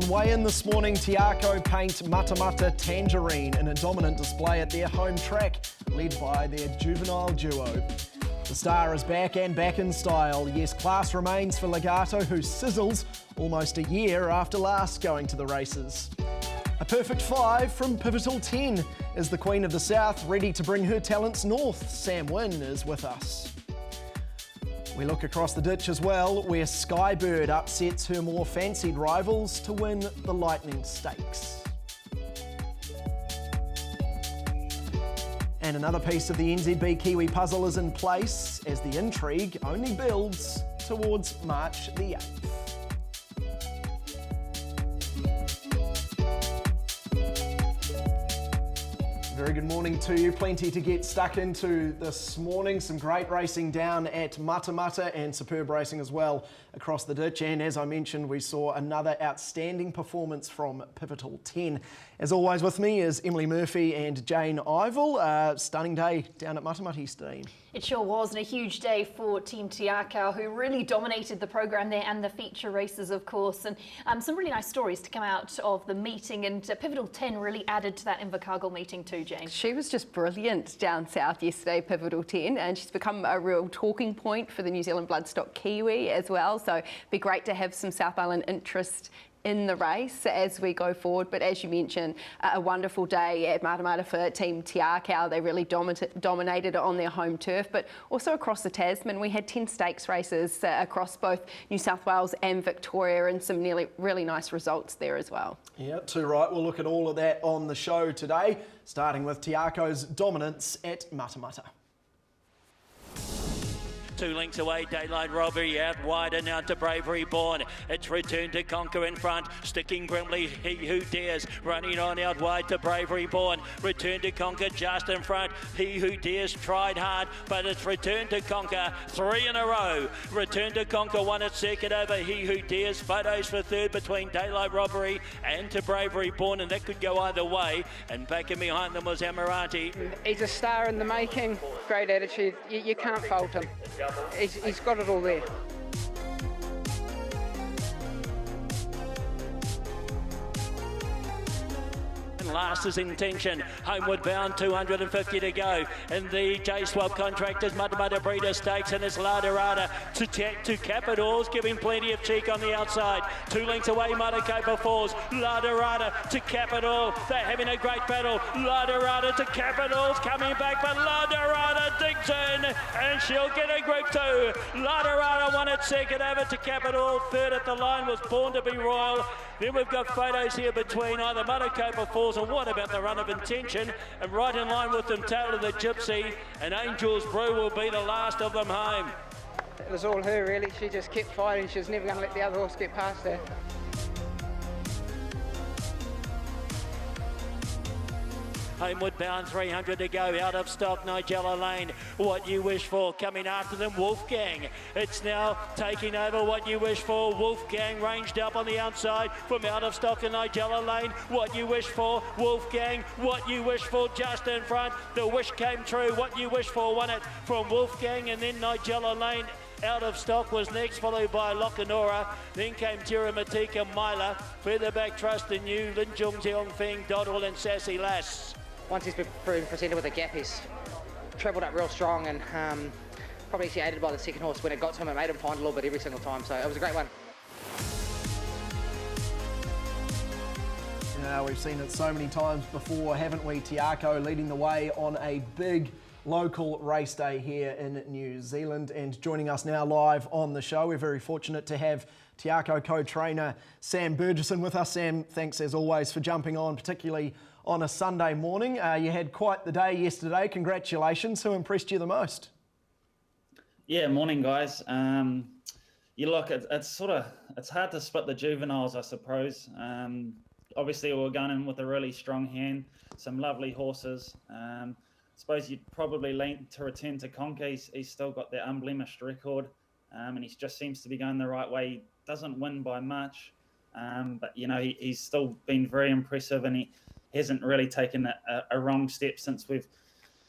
On weigh-in this morning, Te Akau paint Matamata Tangerine in a dominant display at their home track, led by their juvenile duo. The star is back and back in style. Yes, class remains for Legato, who sizzles almost a year after last going to the races. A perfect 5 from Pivotal 10 is the Queen of the South, ready to bring her talents north. Sam Wynne is with us. We look across the ditch as well, where Skybird upsets her more fancied rivals to win the Lightning Stakes. And another piece of the NZB Kiwi puzzle is in place as the intrigue only builds towards March the 8th. Very good morning to you. Plenty to get stuck into this morning. Some great racing down at Matamata and superb racing as well across the ditch. And as I mentioned, we saw another outstanding performance from Pivotal 10. As always with me is Emily Murphy and Jayne Emily. Stunning day down at Matamata, Dean. It sure was, and a huge day for Team Te Akau, who really dominated the programme there and the feature races, of course. And some really nice stories to come out of the meeting, and Pivotal 10 really added to that Invercargill meeting too, Jane. She was just brilliant down south yesterday, Pivotal 10, and she's become a real talking point for the New Zealand Bloodstock Kiwi as well. So it'd be great to have some South Island interest in the race as we go forward. But as you mentioned, a wonderful day at Matamata for Team Te Akau. They really dominated on their home turf, but also across the Tasman. We had 10 stakes races across both New South Wales and Victoria, and some really nice results there as well. Yeah, too right. We'll look at all of that on the show today, starting with Te Akau's dominance at Matamata. 2 lengths away, Daylight Robbery out wider now to Bravery Born. It's Return to Conquer in front, sticking grimly, He Who Dares, running on out wide to Bravery Born. Return to Conquer just in front, He Who Dares tried hard, but it's Return to Conquer, 3 in a row. Return to Conquer won its second over He Who Dares. Photos for third between Daylight Robbery and to Bravery Born, and that could go either way. And back in behind them was Amarante. He's a star in the making, great attitude, you can't fault him. He's got it all there. Last is Intention, homeward bound, 250 to go. In the J-Swab Contractors Matamata Breeder Stakes, and it's Ladarada to Capitals, giving plenty of cheek on the outside. 2 lengths away, Matamata Falls. Ladarada to Capital, they're having a great battle. Ladarada to Capitals, coming back, but Ladarada digs in, and she'll get a group 2. Ladarada won its second over to Capital. Third at the line was Born to be Royal. Then we've got photos here between either Matamata Falls, and what about the run of Intention? And right in line with them, Tail of the Gypsy, and Angel's Brew will be the last of them home. It was all her really, she just kept fighting, she was never going to let the other horse get past her. Homeward bound, 300 to go, out of stock, Nigella Lane, What You Wish For, coming after them, Wolfgang. It's now taking over, What You Wish For, Wolfgang ranged up on the outside from out of stock and Nigella Lane, What You Wish For, Wolfgang, What You Wish For just in front, the wish came true, What You Wish For won it from Wolfgang, and then Nigella Lane out of stock was next, followed by Lokanora. Then came Tiramatika Myla. Further back, Trust the New, Lin Jung Zeong Feng, Doddle and Sassy Lass. Once he's been presented with a gap, he's travelled up real strong, and probably actually aided by the second horse. When it got to him, it made him find a little bit every single time, so it was a great one. Yeah, we've seen it so many times before, haven't we? Te Akau leading the way on a big local race day here in New Zealand. And joining us now live on the show, we're very fortunate to have Te Akau co-trainer Sam Bergerson with us. Sam, thanks as always for jumping on, particularly on a Sunday morning. You had quite the day yesterday. Congratulations. Who impressed you the most? Yeah, morning guys. You look, it's hard to split the juveniles, I suppose. Obviously we're going in with a really strong hand, some lovely horses. I suppose you'd probably lean to Return to Conquer. He's still got that unblemished record, and he just seems to be going the right way. He doesn't win by much, but you know he's still been very impressive, and he hasn't really taken a wrong step since we've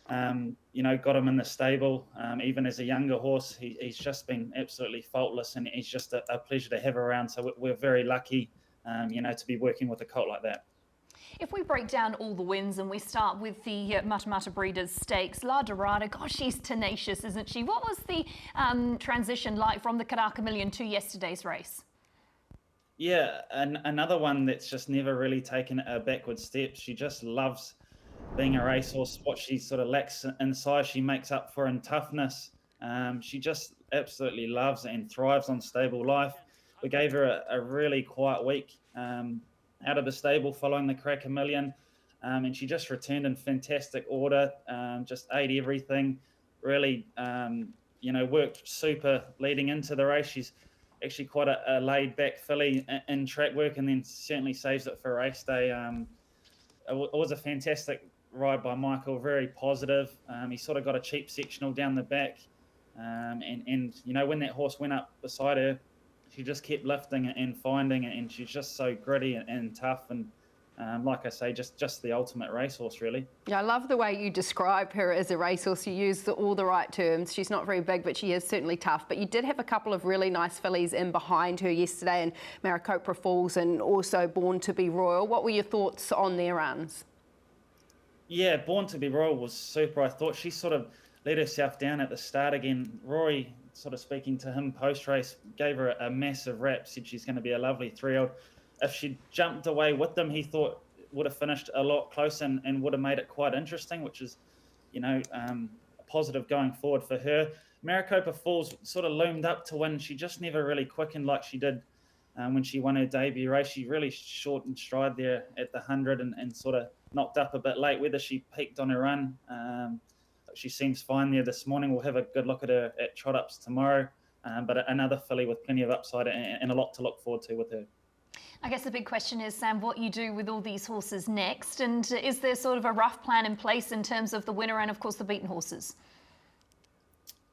got him in the stable. Even as a younger horse, he's just been absolutely faultless, and he's just a pleasure to have around. So we're very lucky to be working with a colt like that. If we break down all the wins and we start with the Matamata Breeders' Stakes, La Dorada, gosh, she's tenacious, isn't she? What was the transition like from the Karaka Million to yesterday's race? Yeah, another one that's just never really taken a backward step. She just loves being a racehorse. What she sort of lacks in size, she makes up for in toughness. She just absolutely loves and thrives on stable life. We gave her a really quiet week out of the stable following the Karaka Million, and she just returned in fantastic order, just ate everything, really, worked super leading into the race. She's actually quite a laid-back filly in track work, and then certainly saves it for race day. It was a fantastic ride by Michael, very positive. He sort of got a cheap sectional down the back, and when that horse went up beside her, she just kept lifting and finding it, and she's just so gritty and tough, and like I say, just the ultimate racehorse, really. Yeah, I love the way you describe her as a racehorse. You use all the right terms. She's not very big, but she is certainly tough. But you did have a couple of really nice fillies in behind her yesterday, and Maricopa Falls and also Born to be Royal. What were your thoughts on their runs? Yeah, Born to be Royal was super. I thought she sort of let herself down at the start again. Rory, sort of speaking to him post-race, gave her a massive rap, said she's going to be a lovely 3-year-old. If she jumped away with them, he thought would have finished a lot closer and would have made it quite interesting, which is, positive going forward for her. Maricopa Falls sort of loomed up to win. She just never really quickened like she did when she won her debut race. She really shortened stride there at the 100 and sort of knocked up a bit late. Whether she peaked on her run, she seems fine there this morning. We'll have a good look at her at trot-ups tomorrow. But another filly with plenty of upside and a lot to look forward to with her. I guess the big question is, Sam, what you do with all these horses next, and is there sort of a rough plan in place in terms of the winner and, of course, the beaten horses?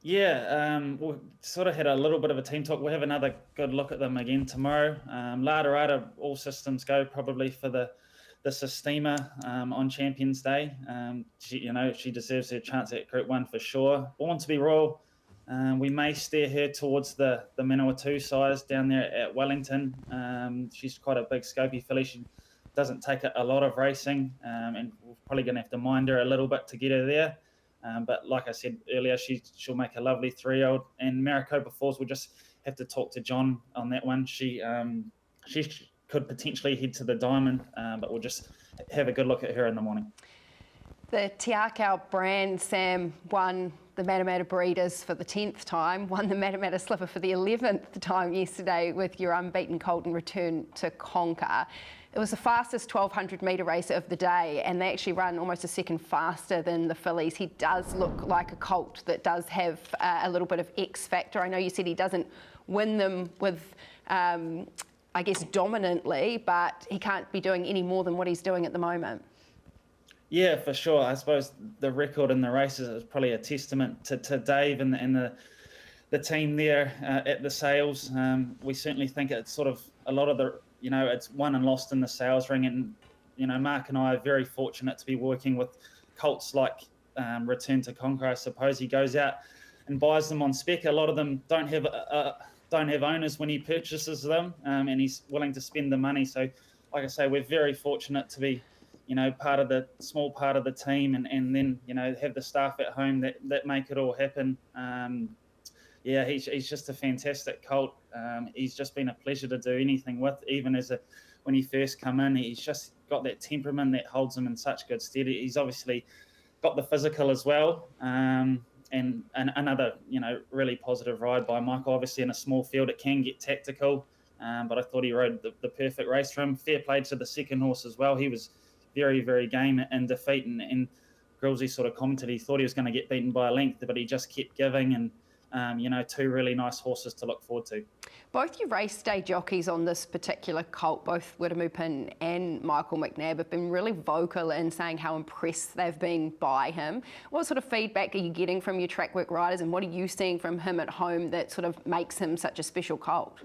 Yeah, we sort of had a little bit of a team talk. We'll have another good look at them again tomorrow. La Dorada, all systems go probably for the Sistema on Champions Day. She deserves her chance at Group 1 for sure. Born to be Royal, we may steer her towards the Manawatu size down there at Wellington. She's quite a big scopy filly. She doesn't take a lot of racing, and we're probably going to have to mind her a little bit to get her there. But like I said earlier, she'll make a lovely 3-year-old. And Maricopa Falls, we'll just have to talk to John on that one. She could potentially head to the Diamond, but we'll just have a good look at her in the morning. The Te Akau brand, Sam, won the Matamata Breeders for the 10th time, won the Matamata Slipper for the 11th time yesterday with your unbeaten colt and return to conquer. It was the fastest 1,200 metre race of the day, and they actually run almost a second faster than the fillies. He does look like a colt that does have a little bit of X factor. I know you said he doesn't win them with, I guess, dominantly, but he can't be doing any more than what he's doing at the moment. Yeah, for sure. I suppose the record in the races is probably a testament to Dave and the team there at the sales. We certainly think it's sort of a lot of the, it's won and lost in the sales ring. And, Mark and I are very fortunate to be working with colts like Return to Conquer. I suppose he goes out and buys them on spec. A lot of them don't have owners when he purchases them, and he's willing to spend the money. So, like I say, we're very fortunate to be part of the small part of the team and then, have the staff at home that make it all happen. He's just a fantastic colt. He's just been a pleasure to do anything with, even when he first come in. He's just got that temperament that holds him in such good stead. He's obviously got the physical as well. And another, really positive ride by Michael. Obviously in a small field, it can get tactical. But I thought he rode the perfect race for him. Fair play to the second horse as well. He was very, very game in defeat, and Grillsy sort of commented he thought he was going to get beaten by a length, but he just kept giving, and two really nice horses to look forward to. Both your race day jockeys on this particular colt, both Witamupin and Michael McNabb, have been really vocal in saying how impressed they've been by him. What sort of feedback are you getting from your track work riders, and what are you seeing from him at home that sort of makes him such a special colt?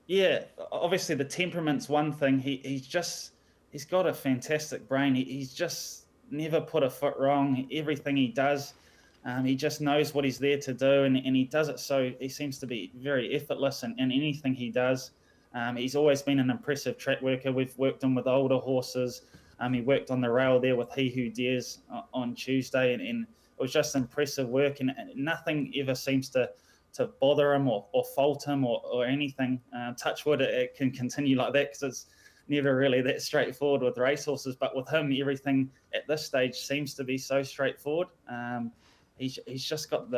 Yeah, obviously the temperament's one thing. He's got a fantastic brain. He's just never put a foot wrong. Everything he does, he just knows what he's there to do, and he does it so he seems to be very effortless in anything he does. He's always been an impressive track worker. We've worked him with older horses. He worked on the rail there with He Who Dares on Tuesday, and it was just impressive work, and nothing ever seems to bother him or fault him or anything. Touch wood, it can continue like that, because it's never really that straightforward with racehorses. But with him, everything at this stage seems to be so straightforward. He's just got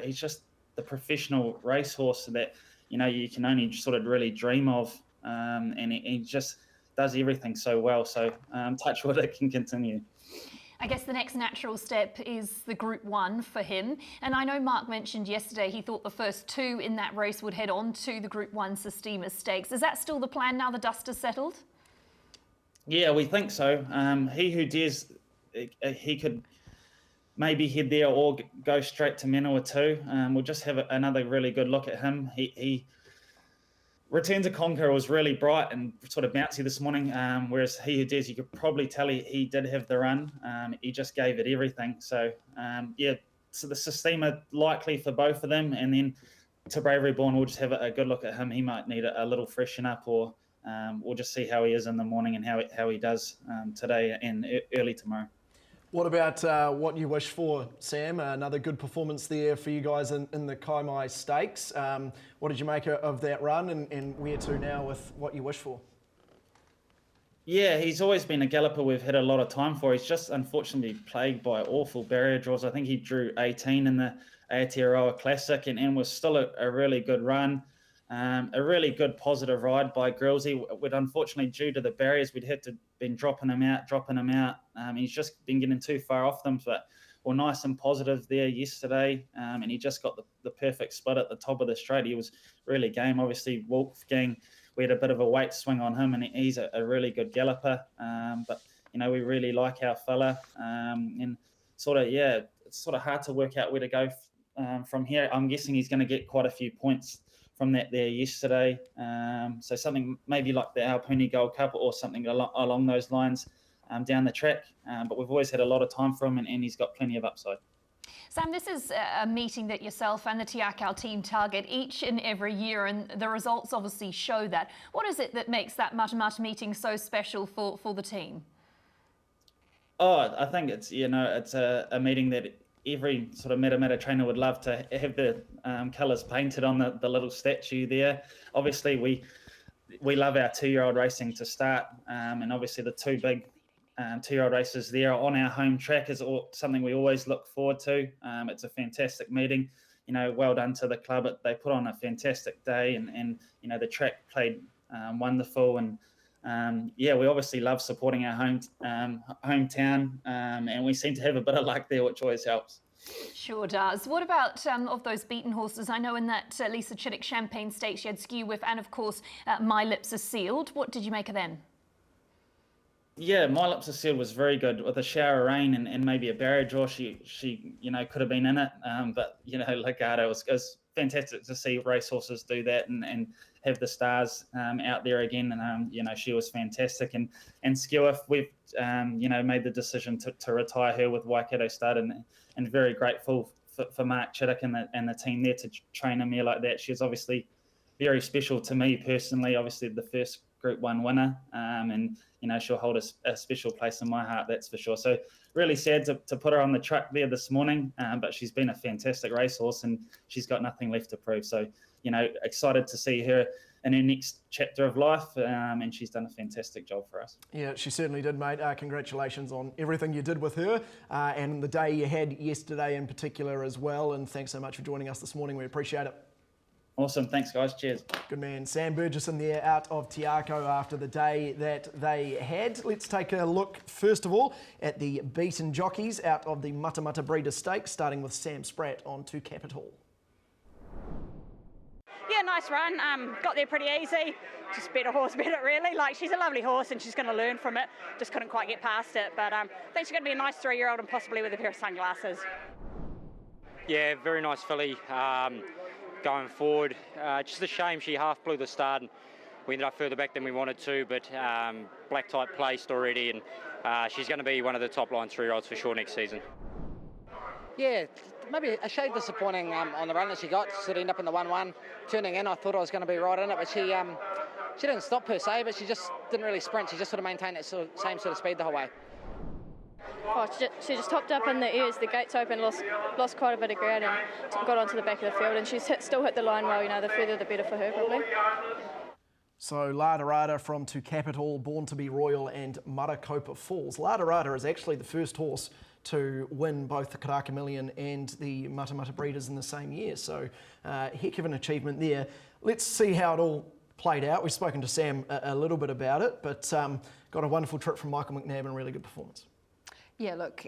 he's just the professional racehorse that you can only sort of really dream of, and he just does everything so well. So touch wood, it can continue. I guess the next natural step is the Group 1 for him. And I know Mark mentioned yesterday he thought the first two in that race would head on to the Group 1 Sistema Stakes. Is that still the plan now the dust has settled? Yeah, we think so. He Who Dares, he could maybe head there or go straight to Manawa too. We'll just have another really good look at him. He Return to Conquer was really bright and sort of bouncy this morning, whereas He Who Dares, you could probably tell he did have the run. He just gave it everything. So, so the Sistema likely for both of them. And then to Bravery Born, we'll just have a good look at him. He might need a little freshen up, or we'll just see how he is in the morning and how he does today and early tomorrow. What about what you wish for, Sam? Another good performance there for you guys in the Kaimai Stakes. What did you make of that run, and where to now with what you wish for? Yeah, he's always been a galloper we've had a lot of time for. He's just unfortunately plagued by awful barrier draws. I think he drew 18 in the Aotearoa Classic and was still a really good run. A really good positive ride by Grillsy. We'd unfortunately, due to the barriers, we'd had to been dropping him out. He's just been getting too far off them, but we're nice and positive there yesterday, and he just got the perfect split at the top of the straight. He was really game. Obviously, Wolfgang, we had a bit of a weight swing on him, and he's a really good galloper. But we really like our fella, and it's sort of hard to work out where to go from here. I'm guessing he's going to get quite a few points from that there yesterday. So something maybe like the Aupuni Gold Cup or something along those lines down the track. But we've always had a lot of time for him, and he's got plenty of upside. Sam, this is a meeting that yourself and the Te Akau team target each and every year, and the results obviously show that. What is it that makes that Matamata meeting so special for the team? Oh, I think it's a meeting that every sort of Matamata trainer would love to have the colours painted on the little statue there. Obviously, we love our 2-year-old racing to start, and obviously the two big 2-year-old races there on our home track is something we always look forward to. It's a fantastic meeting. Well done to the club. They put on a fantastic day, and the track played wonderful. And we obviously love supporting our hometown, and we seem to have a bit of luck there, which always helps. Sure does. What about of those beaten horses? I know in that Lisa Chittick Champagne Stakes you had Skew Whiff and of course My Lips Are Sealed. What did you make of them? Yeah, My Lips Are Sealed was very good with a shower of rain and maybe a barrier draw. She could have been in it, but Legato was fantastic to see racehorses do that and have the stars out there again. And she was fantastic. And Skew Whiff, we've made the decision to retire her with Waikato Stud, and very grateful for Mark Chittick and the team there to train a mare like that. She's obviously very special to me personally. Obviously the first Group 1 winner, and she'll hold a special place in my heart, that's for sure. So really sad to put her on the truck there this morning, but she's been a fantastic racehorse and she's got nothing left to prove. So excited to see her in her next chapter of life, and she's done a fantastic job for us. Yeah, she certainly did, mate. Congratulations on everything you did with her, and the day you had yesterday in particular as well, and thanks so much for joining us this morning. We appreciate it. Awesome. Thanks, guys. Cheers. Good man. Sam Bergerson there out of Te Akau after the day that they had. Let's take a look, first of all, at the beaten jockeys out of the Matamata Breeder Stakes, starting with Sam Spratt on to Capital. Yeah, nice run. Got there pretty easy. Just better horse, better really. She's a lovely horse and she's going to learn from it. Just couldn't quite get past it. But I think she's going to be a nice 3-year-old and possibly with a pair of sunglasses. Yeah, very nice filly. Going forward, just a shame she half blew the start and we ended up further back than we wanted to, but black type placed already, and she's going to be one of the top line 3-year-olds for sure next season. Yeah, maybe a shade disappointing on the run that she got. She'd end up in the 1-1. Turning in, I thought I was going to be right in it, but she didn't stop per se, but she just didn't really sprint. She just sort of maintained that same sort of speed the whole way. Oh, she just topped up in the airs, the gates open, lost quite a bit of ground and got onto the back of the field, and she's still hit the line well. You know, the further the better for her probably. So Ladarada from Te Akau, Born to be Royal and Marakopa Falls. Ladarada is actually the first horse to win both the Karaka Million and the Matamata Breeders in the same year. So heck of an achievement there. Let's see how it all played out. We've spoken to Sam a little bit about it, but got a wonderful trip from Michael McNabb and a really good performance. Yeah, look,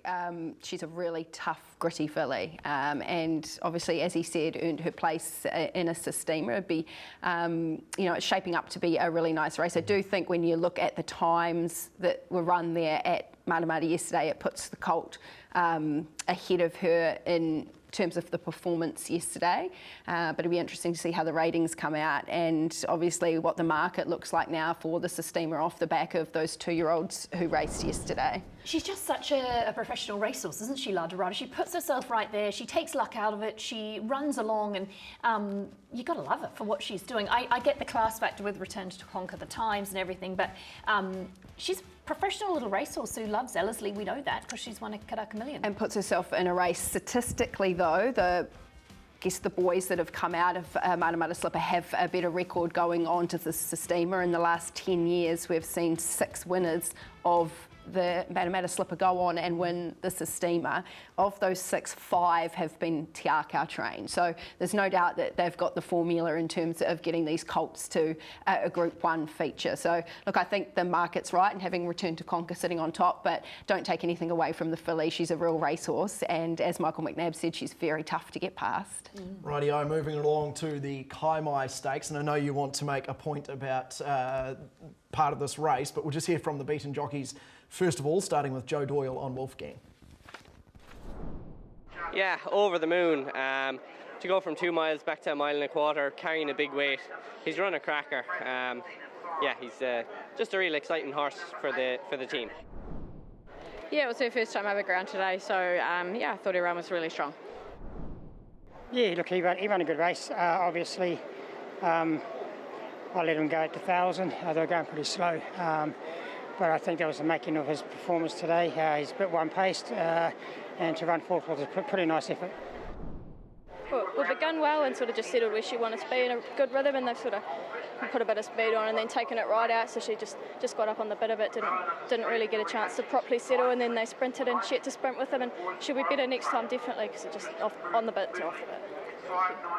she's a really tough, gritty filly, and obviously, as he said, earned her place in a Sistema. It'd be, you know, it's shaping up to be a really nice race. I do think when you look at the times that were run there at Matamata yesterday, it puts the colt ahead of her in terms of the performance yesterday, but it'll be interesting to see how the ratings come out and obviously what the market looks like now for the Sistema off the back of those 2-year-olds who raced yesterday. She's just such a professional racehorse, isn't she, Ladarada? She puts herself right there, she takes luck out of it, she runs along, and you've got to love her for what she's doing. I get the class factor with Return to Conquer the Times and everything, but she's a professional little racehorse who loves Ellerslie. We know that because she's won a Karaka Million. And puts herself in a race. Statistically, though, the boys that have come out of Matamata Slipper have a better record going on to the Sistema. In the last 10 years, we've seen 6 winners of the Matamata Slipper go on and win the Sistema. Of those 6, 5 have been Te Akau trained. So there's no doubt that they've got the formula in terms of getting these colts to a Group 1 feature. So look, I think the market's right in having Return to Conquer sitting on top, but don't take anything away from the filly. She's a real racehorse, and as Michael McNabb said, she's very tough to get past. Rightio, moving along to the Kaimai Stakes, and I know you want to make a point about part of this race, but we'll just hear from the beaten jockeys first of all, starting with Joe Doyle on Wolfgang. Yeah, over the moon. To go from 2 miles back to 1.25 miles, carrying a big weight, he's run a cracker. Yeah, he's just a really exciting horse for the team. Yeah, it was her first time over ground today, so yeah, I thought her run was really strong. Yeah, look, he ran a good race. Obviously, I let him go at the 1,000. They were going pretty slow. But I think that was the making of his performance today. He's a bit one-paced, and to run 4th was a pretty nice effort. Well, we've begun well and sort of just settled where she wanted to be in a good rhythm, and they've sort of put a bit of speed on and then taken it right out, so she just got up on the bit of it, didn't really get a chance to properly settle, and then they sprinted and she had to sprint with them, and she'll be better next time definitely, because it just on the bit to off the bit.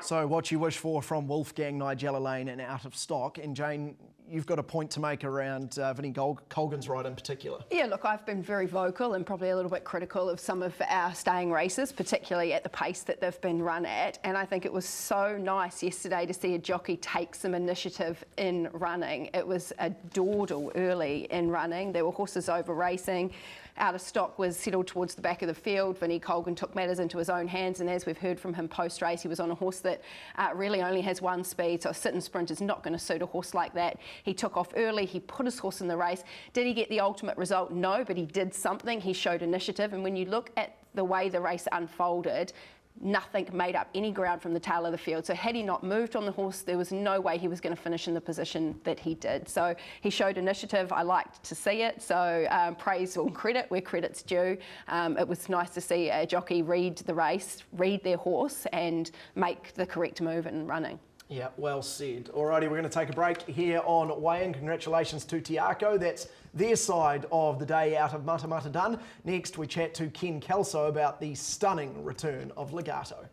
So what you wish for from Wolfgang, Nigella Lane and Out of Stock. And Jane, you've got a point to make around Vinnie Colgan's ride in particular. Yeah, look, I've been very vocal and probably a little bit critical of some of our staying races, particularly at the pace that they've been run at. And I think it was so nice yesterday to see a jockey take some initiative in running. It was a dawdle early in running. There were horses over racing. Out of Stock was settled towards the back of the field. Vinnie Colgan took matters into his own hands, and as we've heard from him post-race, he was on a horse that really only has 1 speed, so a sit and sprint is not going to suit a horse like that. He took off early, he put his horse in the race. Did he get the ultimate result? No, but he did something. He showed initiative, and when you look at the way the race unfolded, nothing made up any ground from the tail of the field. So had he not moved on the horse, there was no way he was going to finish in the position that he did. So he showed initiative. I liked to see it. So praise or credit where credit's due. It was nice to see a jockey read the race, read their horse and make the correct move in running. Yeah, well said. Alrighty, we're going to take a break here on Weigh-In. Congratulations to Te Akau. That's their side of the day out of Matamata done. Next, we chat to Ken Kelso about the stunning return of Legato.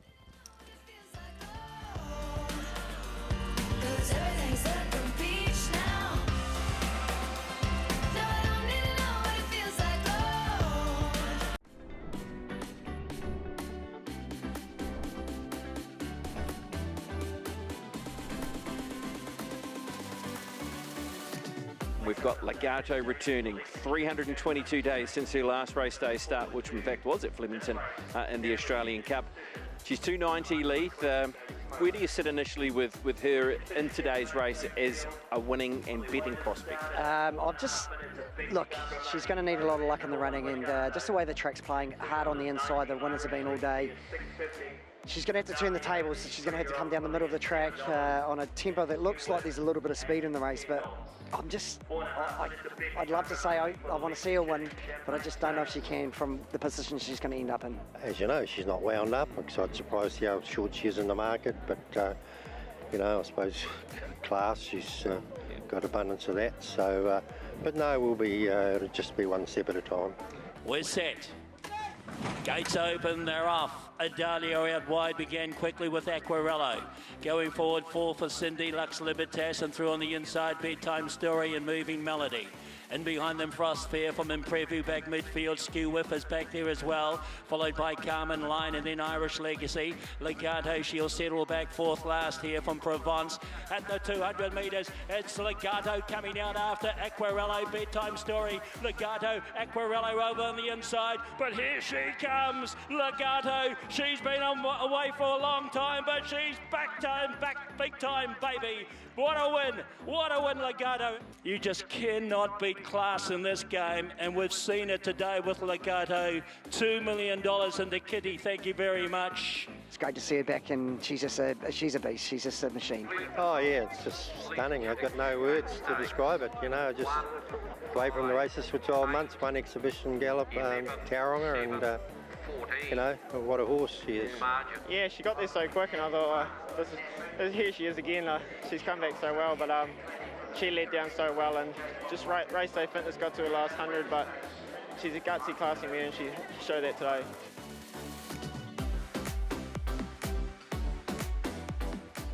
We've got Legato returning 322 days since her last race day start, which in fact was at Flemington in the Australian Cup. She's 290, Leith. Where do you sit initially with her in today's race as a winning and betting prospect? Look, she's going to need a lot of luck in the running, and just the way the track's playing hard on the inside, the winners have been all day. She's going to have to turn the tables, so she's going to have to come down the middle of the track on a tempo that looks like there's a little bit of speed in the race, but I'd love to say I want to see her win, but I just don't know if she can from the position she's going to end up in. As you know, she's not wound up, so I'm surprised how short she is in the market, but you know, I suppose class, she's got abundance of that, so but no, it'll just be one step at a time. We're set. Gates open, they're off. Adalio out wide began quickly with Aquarello. Going forward, 4 for Cindy, Lux Libertas, and through on the inside, Bedtime Story and Moving Melody. And behind them, Frost Fair from Imprevu back midfield. Skew Whiff is back there as well, followed by Carmen Line and then Irish Legacy. Legato, she'll settle back 4th last here from Provence. At the 200 metres, it's Legato coming out after Aquarello, Bedtime Story. Legato, Aquarello over on the inside, but here she comes, Legato. She's been away for a long time, but she's back big time, baby. What a win, Legato. You just cannot beat class in this game, and we've seen it today with Legato. $2 million into Kitty, thank you very much. It's great to see her back, and she's a beast, she's just a machine. Oh yeah, it's just stunning. I've got no words to describe it, you know, just away from the races for 12 months, one exhibition gallop, Tauranga, and you know, what a horse she is. Yeah, she got there so quick, and I thought, here she is again. She's come back so well, but she led down so well, and just race day fitness got to her last 100, but she's a gutsy classy mare, and she showed that today.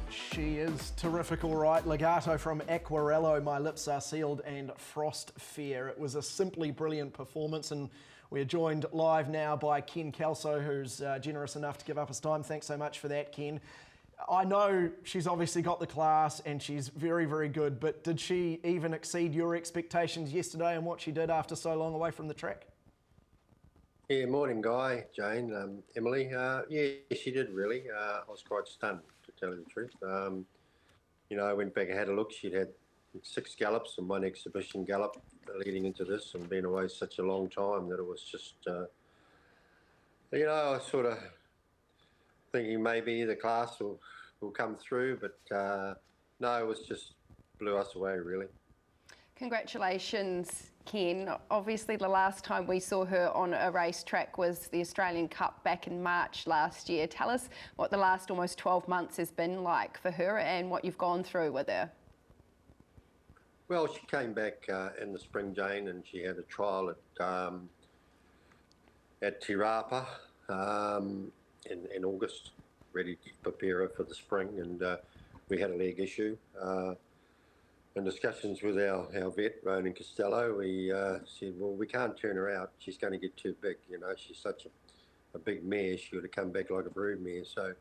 She is terrific, all right. Legato from Aquarello, My Lips Are Sealed, and Frost Fair. It was a simply brilliant performance, and we're joined live now by Ken Kelso, who's generous enough to give up his time. Thanks so much for that, Ken. I know she's obviously got the class and she's very, very good, but did she even exceed your expectations yesterday and what she did after so long away from the track? Yeah, morning, Guy, Jayne, Emily. Yeah, she did really. I was quite stunned, to tell you the truth. You know, I went back and had a look. She'd had 6 gallops and 1 exhibition gallop leading into this, and been away such a long time that it was just, you know, I was sort of thinking maybe the class will come through, but no, it was just blew us away, really. Congratulations, Ken. Obviously, the last time we saw her on a racetrack was the Australian Cup back in March last year. Tell us what the last almost 12 months has been like for her and what you've gone through with her. Well, she came back in the spring, Jayne, and she had a trial at Te Rapa in August, ready to prepare her for the spring, and we had a leg issue. In discussions with our vet, Ronan Costello, we said, well, we can't turn her out. She's going to get too big, you know. She's such a big mare. She would have come back like a brood mare. So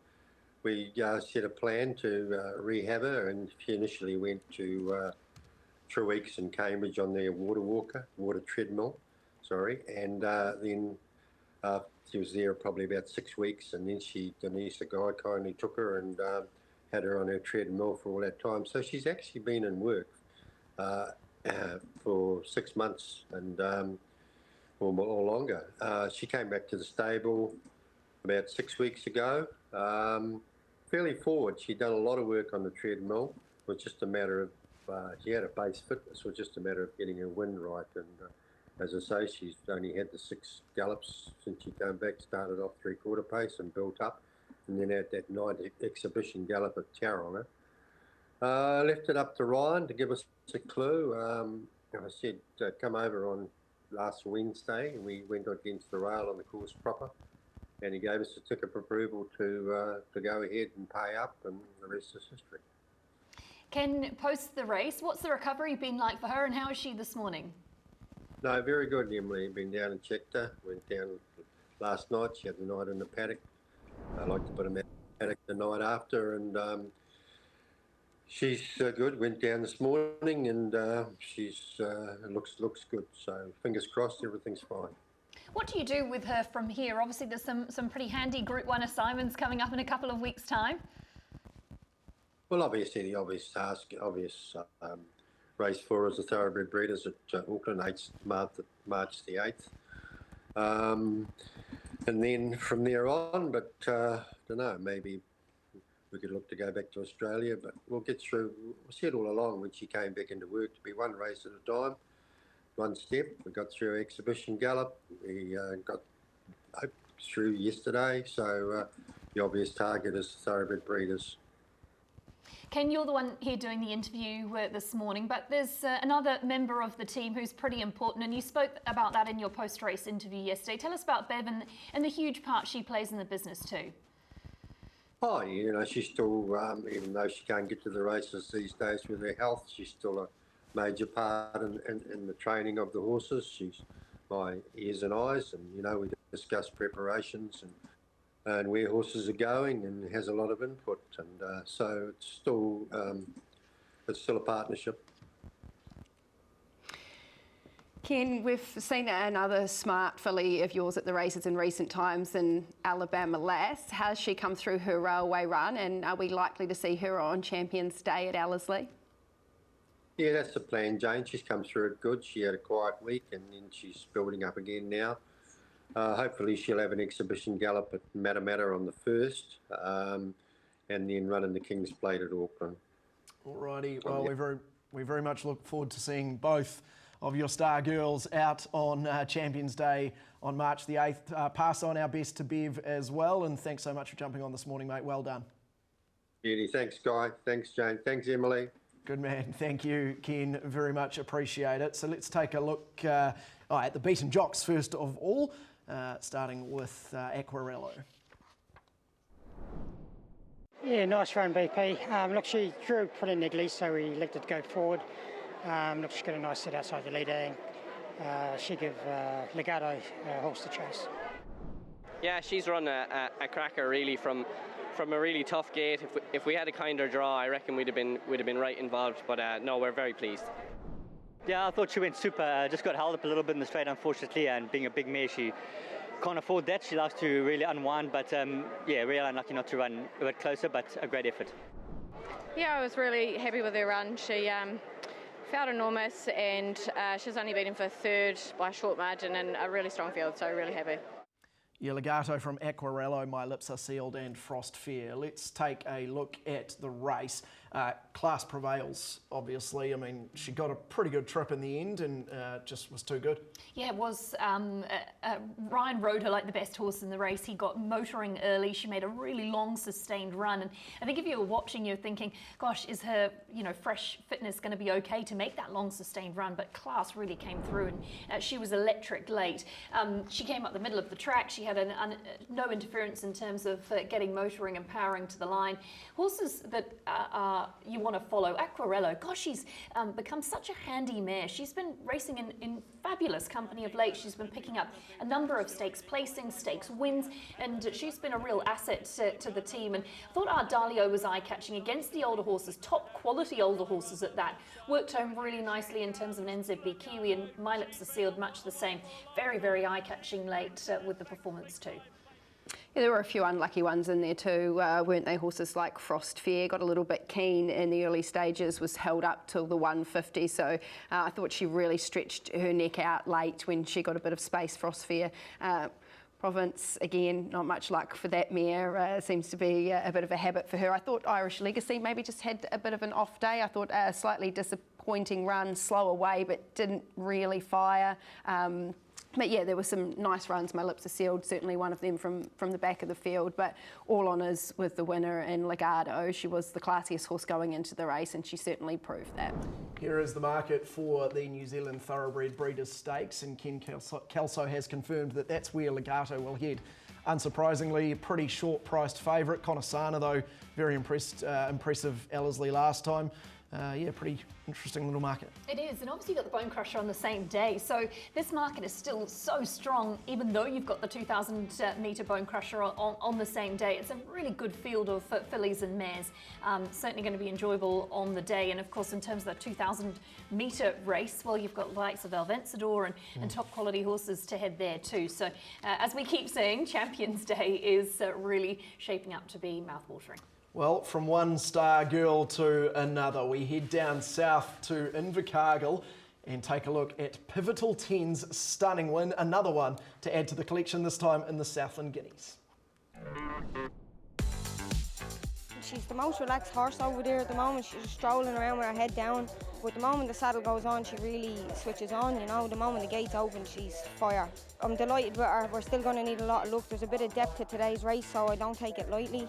we set a plan to rehab her, and she initially went to 3 weeks in Cambridge on their water treadmill, and then she was there probably about 6 weeks, and then Denise, the guide, kindly took her and had her on her treadmill for all that time. So she's actually been in work for 6 months and or longer. She came back to the stable about 6 weeks ago, fairly forward. She'd done a lot of work on the treadmill. It was just a matter of she had a base fitness. It was just a matter of getting her wind right. And as I say, she's only had the 6 gallops since she came back. Started off 3/4 pace and built up, and then had that 9 exhibition gallop at Tauranga. Left it up to Ryan to give us a clue. I said, come over on last Wednesday, and we went against the rail on the course proper, and he gave us a ticket of approval to go ahead and pay up, and the rest is history. Ken, post the race, what's the recovery been like for her, and how is she this morning? No, very good, Emily. Been down and checked her. Went down last night. She had the night in the paddock. I like to put him in the paddock the night after, and she's good. Went down this morning, and she's looks good. So fingers crossed, everything's fine. What do you do with her from here? Obviously, there's some pretty handy Group 1 assignments coming up in a couple of weeks' time. Well, obviously, the obvious race for us, the thoroughbred breeders at Auckland, March the 8th. And then from there on, but I don't know, maybe we could look to go back to Australia, but we'll get through. We said all along when she came back into work to be one race at a time, one step. We got through exhibition gallop. We got through yesterday, so the obvious target is the thoroughbred breeders. Ken, you're the one here doing the interview this morning, but there's another member of the team who's pretty important, and you spoke about that in your post-race interview yesterday. Tell us about Bev and the huge part she plays in the business too. Oh, you know, she's still, even though she can't get to the races these days with her health, she's still a major part in the training of the horses. She's my ears and eyes, and, you know, we discuss preparations and where horses are going, and has a lot of input, and so it's still a partnership. Ken, we've seen another smart filly of yours at the races in recent times in Alabama Lass. How's she come through her railway run, and are we likely to see her on Champions Day at Ellerslie? Yeah, that's the plan, Jane. She's come through it good. She had a quiet week, and then she's building up again now. Hopefully she'll have an exhibition gallop at Matamata on the 1st, and then run in the King's Plate at Auckland. Alrighty, well, we very much look forward to seeing both of your star girls out on Champions Day on March the 8th. Pass on our best to Bev as well, and thanks so much for jumping on this morning, mate. Well done. Beauty. Thanks, Guy. Thanks, Jane. Thanks, Emily. Good man. Thank you, Ken. Very much appreciate it. So let's take a look at the beaten jocks first of all. Starting with Aquarello. Yeah, nice run, BP. Look, she drew pretty neatly, so we elected to go forward. Look, she got a nice set outside the leader, and she gave Legato a horse to chase. Yeah, she's run a cracker really from a really tough gate. If we had a kinder draw, I reckon we'd have been right involved. But no, we're very pleased. Yeah, I thought she went super. Just got held up a little bit in the straight, unfortunately, and being a big mare, she can't afford that. She likes to really unwind, but yeah, really unlucky not to run a bit closer, but a great effort. Yeah, I was really happy with her run. She felt enormous, and she's only beaten for third by a short margin and a really strong field, so really happy. Yeah, Legato from Aquarello, My Lips Are Sealed, and Frost Fair. Let's take a look at the race. Class prevails, obviously. I mean, she got a pretty good trip in the end and just was too good. Yeah, it was. Ryan rode her like the best horse in the race. He got motoring early. She made a really long, sustained run. And I think if you were watching, you're thinking, gosh, is her, fresh fitness going to be okay to make that long, sustained run? But Class really came through, and she was electric late. She came up the middle of the track. She had no interference in terms of getting motoring and powering to the line. Horses that you want to follow. Aquarello, gosh, she's become such a handy mare. She's been racing in fabulous company of late. She's been picking up a number of stakes placings, stakes wins, and she's been a real asset to the team. And I thought Ardalio was eye-catching against the older horses, top quality older horses at that. Worked home really nicely in terms of an NZB Kiwi, and My Lips Are Sealed, much the same. Very, very eye-catching late with the performance too. Yeah, there were a few unlucky ones in there too, weren't they? Horses like Frost Fair got a little bit keen in the early stages, was held up till the 150, so I thought she really stretched her neck out late when she got a bit of space, Frost Fair. Province, again, not much luck for that mare. Seems to be a bit of a habit for her. I thought Irish Legacy maybe just had a bit of an off day. I thought a slightly disappointing run, slow away, but didn't really fire. But yeah, there were some nice runs. My Lips Are Sealed, certainly one of them from the back of the field, but all honours with the winner in Legato. She was the classiest horse going into the race, and she certainly proved that. Here is the market for the New Zealand Thoroughbred Breeders' Stakes, and Ken Kelso has confirmed that that's where Legato will head. Unsurprisingly, a pretty short-priced favourite. Conasana, though, very impressive Ellerslie last time. yeah, pretty interesting little market. It is, and obviously you've got the Bone Crusher on the same day, so this market is still so strong, even though you've got the 2,000 metre Bone Crusher on the same day. It's a really good field of fillies and mares. Certainly going to be enjoyable on the day, and of course in terms of the 2,000 metre race, well, you've got the likes of Vencedor and top quality horses to head there too. So as we keep saying, Champions Day is really shaping up to be mouthwatering. Well, from one star girl to another, we head down south to Invercargill and take a look at Pivotal 10's stunning win, another one to add to the collection, this time in the Southland Guineas. She's the most relaxed horse over there at the moment. She's just strolling around with her head down. But the moment the saddle goes on, she really switches on, you know. The moment the gates open, she's fire. I'm delighted with her. We're still going to need a lot of luck. There's a bit of depth to today's race, so I don't take it lightly.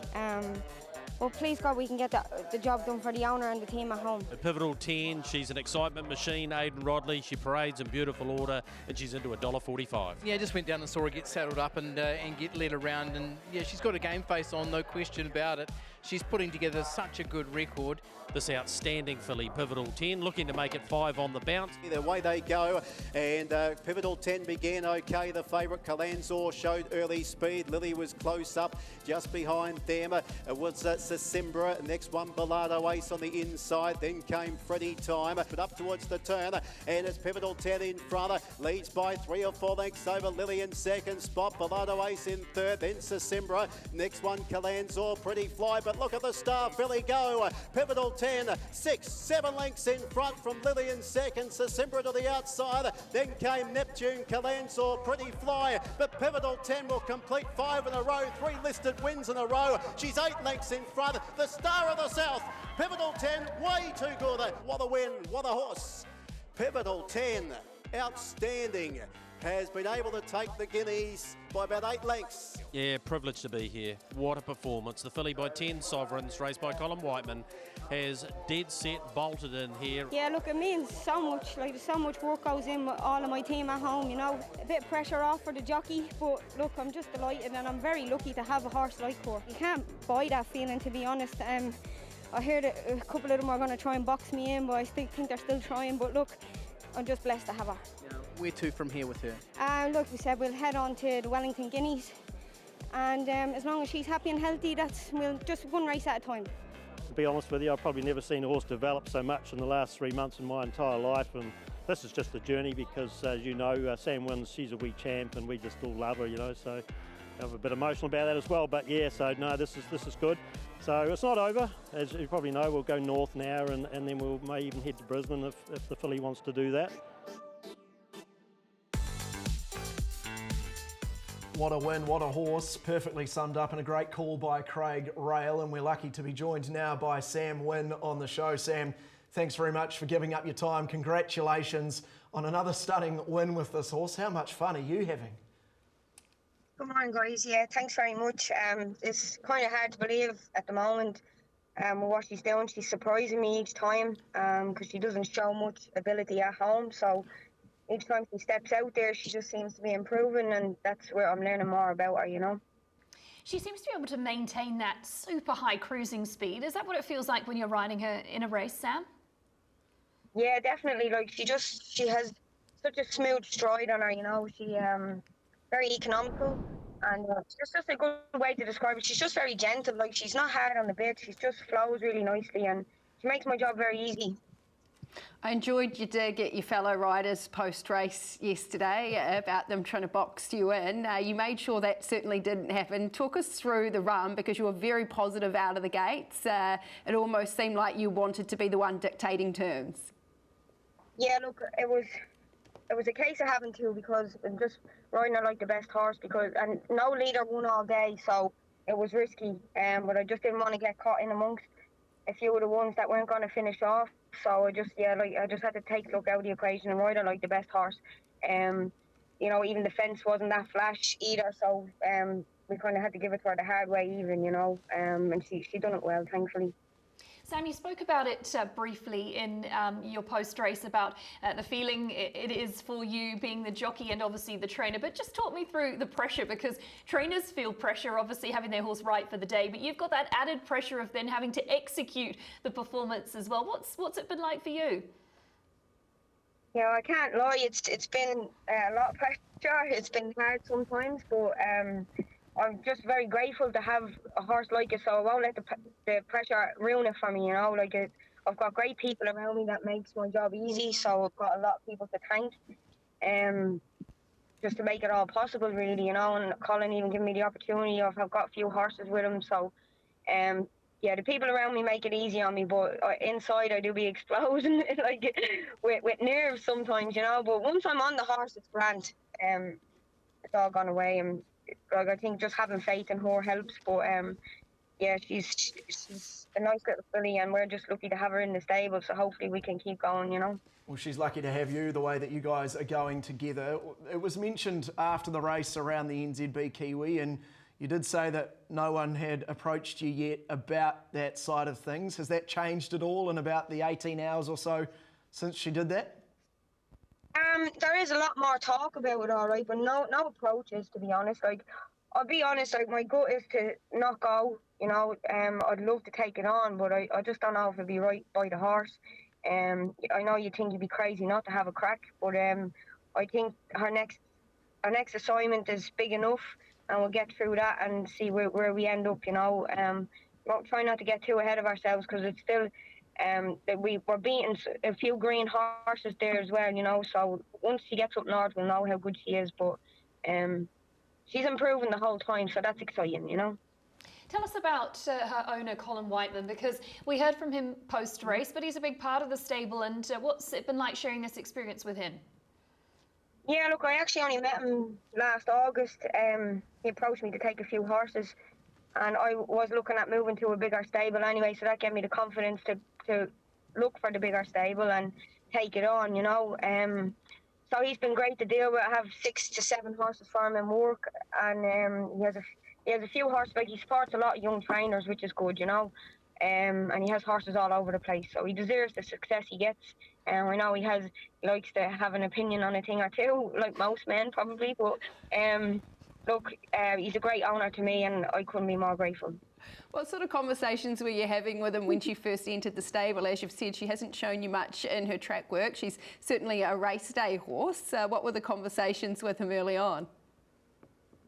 Well, please God, we can get the job done for the owner and the team at home. At Pivotal 10, she's an excitement machine, Aidan Rodley. She parades in beautiful order, and she's into $1.45. Yeah, just went down and saw her get saddled up and get led around. And yeah, she's got a game face on, no question about it. She's putting together such a good record. This outstanding filly, Pivotal 10, looking to make it 5 on the bounce. The way they go, and Pivotal 10 began okay. The favourite Calanzor showed early speed. Lily was close up, just behind them. It was Sesimbra. Next one, Bellado Ace on the inside. Then came Freddie Time, but up towards the turn, and it's Pivotal 10 in front. Leads by 3 or 4 lengths over Lily in second spot. Bellado Ace in third. Then Sesimbra. Next one, Calanzor. Pretty fly, but look at the star filly go. Pivotal 10, 6, 7 lengths in front from Lily in second. Sesimbra to the outside. Then came Neptune, Calanzor, Pretty Fly. But Pivotal 10 will complete 5 in a row. 3 listed wins in a row. She's 8 lengths in front. The star of the South. Pivotal 10, way too good. What a win, what a horse. Pivotal 10, outstanding. Has been able to take the Guineas by about 8 lengths. Yeah, privileged to be here. What a performance. The filly by 10 Sovereigns, raced by Colin Whiteman, has dead set bolted in here. Yeah, look, it means so much. Like, there's so much work goes in with all of my team at home, you know. A bit of pressure off for the jockey, but look, I'm just delighted, and I'm very lucky to have a horse like her. You can't buy that feeling, to be honest. I heard a couple of them are going to try and box me in, but I think they're still trying. But look, I'm just blessed to have her. Where to from here with her? Look, we said we'll head on to the Wellington Guineas, and as long as she's happy and healthy, we'll just one race at a time. To be honest with you, I've probably never seen a horse develop so much in the last 3 months in my entire life, and this is just a journey because, as you know, Sam Wynne, she's a wee champ, and we just all love her, you know. So I'm a bit emotional about that as well. But yeah, so no, this is good. So it's not over, as you probably know. We'll go north now, and then we may even head to Brisbane if the filly wants to do that. What a win, what a horse, perfectly summed up, and a great call by Craig Rail, and we're lucky to be joined now by Sam Wynne on the show. Sam, thanks very much for giving up your time. Congratulations on another stunning win with this horse. How much fun are you having? Good morning, guys. Yeah, thanks very much. It's kind of hard to believe at the moment what she's doing. She's surprising me each time because she doesn't show much ability at home, so each time she steps out there, she just seems to be improving, and that's where I'm learning more about her, you know. She seems to be able to maintain that super high cruising speed. Is that what it feels like when you're riding her in a race, Sam? Yeah, definitely. Like, she has such a smooth stride on her, you know. She very economical, and it's just a good way to describe it. She's just very gentle. Like, she's not hard on the bit. She just flows really nicely, and she makes my job very easy. I enjoyed your dig at your fellow riders post-race yesterday about them trying to box you in. You made sure that certainly didn't happen. Talk us through the run, because you were very positive out of the gates. It almost seemed like you wanted to be the one dictating terms. Yeah, look, it was a case of having to, because I'm just riding her like the best horse, and no leader won all day, so it was risky. But I just didn't want to get caught in amongst a few of the ones that weren't going to finish off. So I just had to take luck out of the equation and ride her like the best horse. You know, even the fence wasn't that flash either, so we kind of had to give it to her the hard way even, you know. And she done it well, thankfully. Sam, you spoke about it briefly in your post-race about the feeling it is for you being the jockey and obviously the trainer, but just talk me through the pressure, because trainers feel pressure obviously having their horse right for the day, but you've got that added pressure of then having to execute the performance as well. What's it been like for you? Yeah, I can't lie, it's been a lot of pressure. It's been hard sometimes, but I'm just very grateful to have a horse like it, so I won't let the pressure ruin it for me, you know. Like, I've got great people around me that makes my job easy, so I've got a lot of people to thank, just to make it all possible, really, you know. And Colin even gave me the opportunity of, I've got a few horses with him, so yeah, the people around me make it easy on me, but inside I do be exploding like with nerves sometimes, you know. But once I'm on the horse, it's grand. It's all gone away, and like, I think just having faith in her helps. But yeah, she's a nice little filly, and we're just lucky to have her in the stable. So hopefully we can keep going, you know. Well, she's lucky to have you the way that you guys are going together. It was mentioned after the race around the NZB Kiwi, and you did say that no one had approached you yet about that side of things. Has that changed at all in about the 18 hours or so since she did that? There is a lot more talk about it, all right, but no approaches, to be honest. Like, I'll be honest, like, my gut is to not go, you know. I'd love to take it on, but I just don't know if it'd be right by the horse. I know you think you'd be crazy not to have a crack, but I think our next assignment is big enough, and we'll get through that and see where we end up, you know. We'll try not to get too ahead of ourselves, because it's still that we're beating a few green horses there as well, you know. So once she gets up north, we'll know how good she is. But she's improving the whole time, so that's exciting, you know. Tell us about her owner, Colin Whiteman, because we heard from him post-race, but he's a big part of the stable. And what's it been like sharing this experience with him? Yeah, look, I actually only met him last August. He approached me to take a few horses, and I was looking at moving to a bigger stable anyway, so that gave me the confidence to look for the bigger stable and take it on, you know. So he's been great to deal with. I have 6 to 7 horses for him in work, and he has a few horses. Like, he supports a lot of young trainers, which is good, you know. And he has horses all over the place, so he deserves the success he gets. I know he likes to have an opinion on a thing or two, like most men probably, but look, he's a great owner to me, and I couldn't be more grateful. What sort of conversations were you having with him when she first entered the stable? As you've said, she hasn't shown you much in her track work. She's certainly a race day horse. What were the conversations with him early on?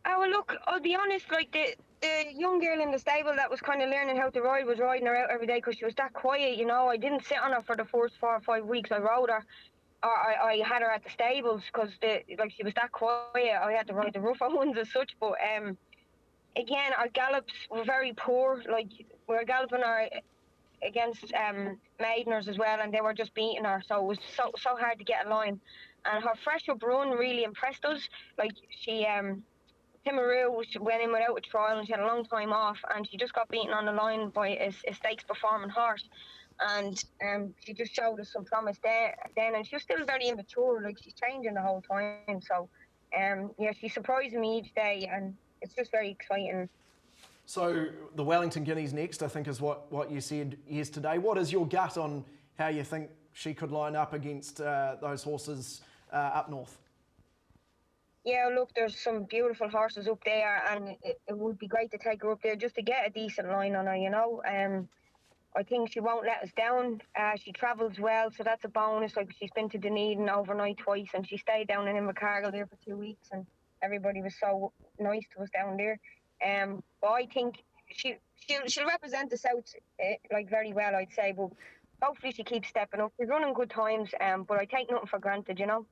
Oh, well, look, I'll be honest, like, the young girl in the stable that was kind of learning how to ride was riding her out every day, because she was that quiet, you know. I didn't sit on her for the first 4 or 5 weeks. I rode her, or I had her at the stables, because like, she was that quiet. I had to ride the rougher ones as such, but again, our gallops were very poor. Like, we were galloping her against maideners as well, and they were just beating her, so it was so hard to get a line. And her fresh up run really impressed us. Like, she Timaroo went in without a trial, and she had a long time off, and she just got beaten on the line by a stakes performing horse. And she just showed us some promise then, and she was still very immature. Like, she's changing the whole time. So yeah, she's surprising me each day, and it's just very exciting. So the Wellington Guineas next, I think, is what you said yesterday. What is your gut on how you think she could line up against those horses up north? Yeah, look, there's some beautiful horses up there, and it would be great to take her up there just to get a decent line on her, you know. I think she won't let us down. She travels well, so that's a bonus. Like, she's been to Dunedin overnight twice, and she stayed down in Invercargill there for 2 weeks, and everybody was so nice to us down there. But I think she'll represent the South like, very well, I'd say. But hopefully she keeps stepping up. She's running good times, but I take nothing for granted, you know.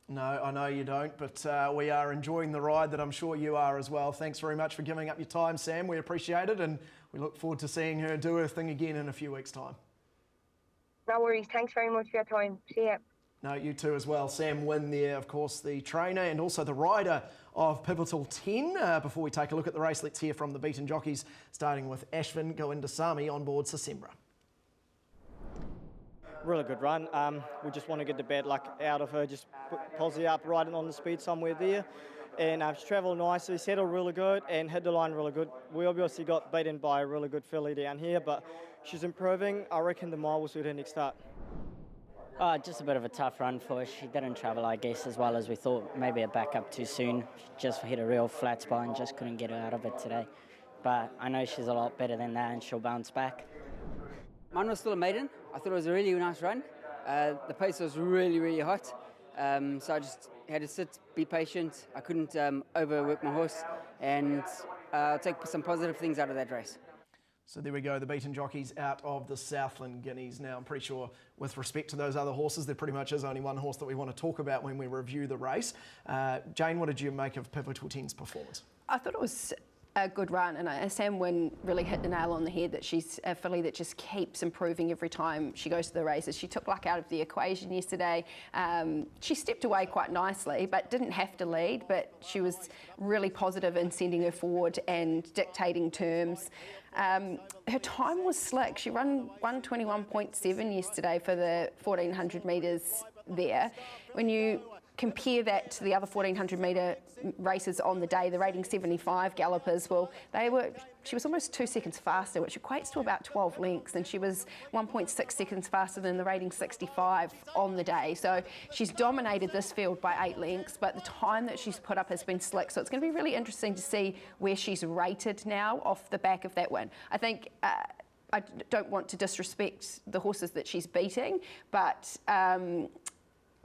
No, I know you don't, but we are enjoying the ride that I'm sure you are as well. Thanks very much for giving up your time, Sam. We appreciate it, and we look forward to seeing her do her thing again in a few weeks' time. No worries. Thanks very much for your time. See ya. No, you too as well. Sam Wynne there, of course, the trainer and also the rider of Pivotal 10. Before we take a look at the race, let's hear from the beaten jockeys, starting with Ashvin Goindasamy on board Sasimbra. Really good run. We just want to get the bad luck out of her, just put Posy up, riding on the speed somewhere there. And she travelled nicely, settled really good, and hit the line really good. We obviously got beaten by a really good filly down here, but she's improving. I reckon the mile will suit her next start. Just a bit of a tough run for her. She didn't travel, I guess, as well as we thought. Maybe a back up too soon. She just hit a real flat spot and just couldn't get her out of it today. But I know she's a lot better than that and she'll bounce back. Mine was still a maiden. I thought it was a really nice run. The pace was really, really hot. So I just had to sit, be patient. I couldn't overwork my horse and take some positive things out of that race. So there we go, the beaten jockeys out of the Southland Guineas. Now, I'm pretty sure with respect to those other horses, there pretty much is only one horse that we want to talk about when we review the race. Jane, what did you make of Pivotal 10's performance? I thought it was a good run, and Sam Wynne really hit the nail on the head that she's a filly that just keeps improving every time she goes to the races. She took luck out of the equation yesterday. She stepped away quite nicely, but didn't have to lead, but she was really positive in sending her forward and dictating terms. Her time was slick. She ran 1:21.7 yesterday for the 1400 metres there. When you compare that to the other 1400 metre races on the day, the rating 75 gallopers, well, she was almost 2 seconds faster, which equates to about 12 lengths, and she was 1.6 seconds faster than the rating 65 on the day. So she's dominated this field by 8 lengths, but the time that she's put up has been slick. So it's going to be really interesting to see where she's rated now off the back of that win. I think I don't want to disrespect the horses that she's beating, but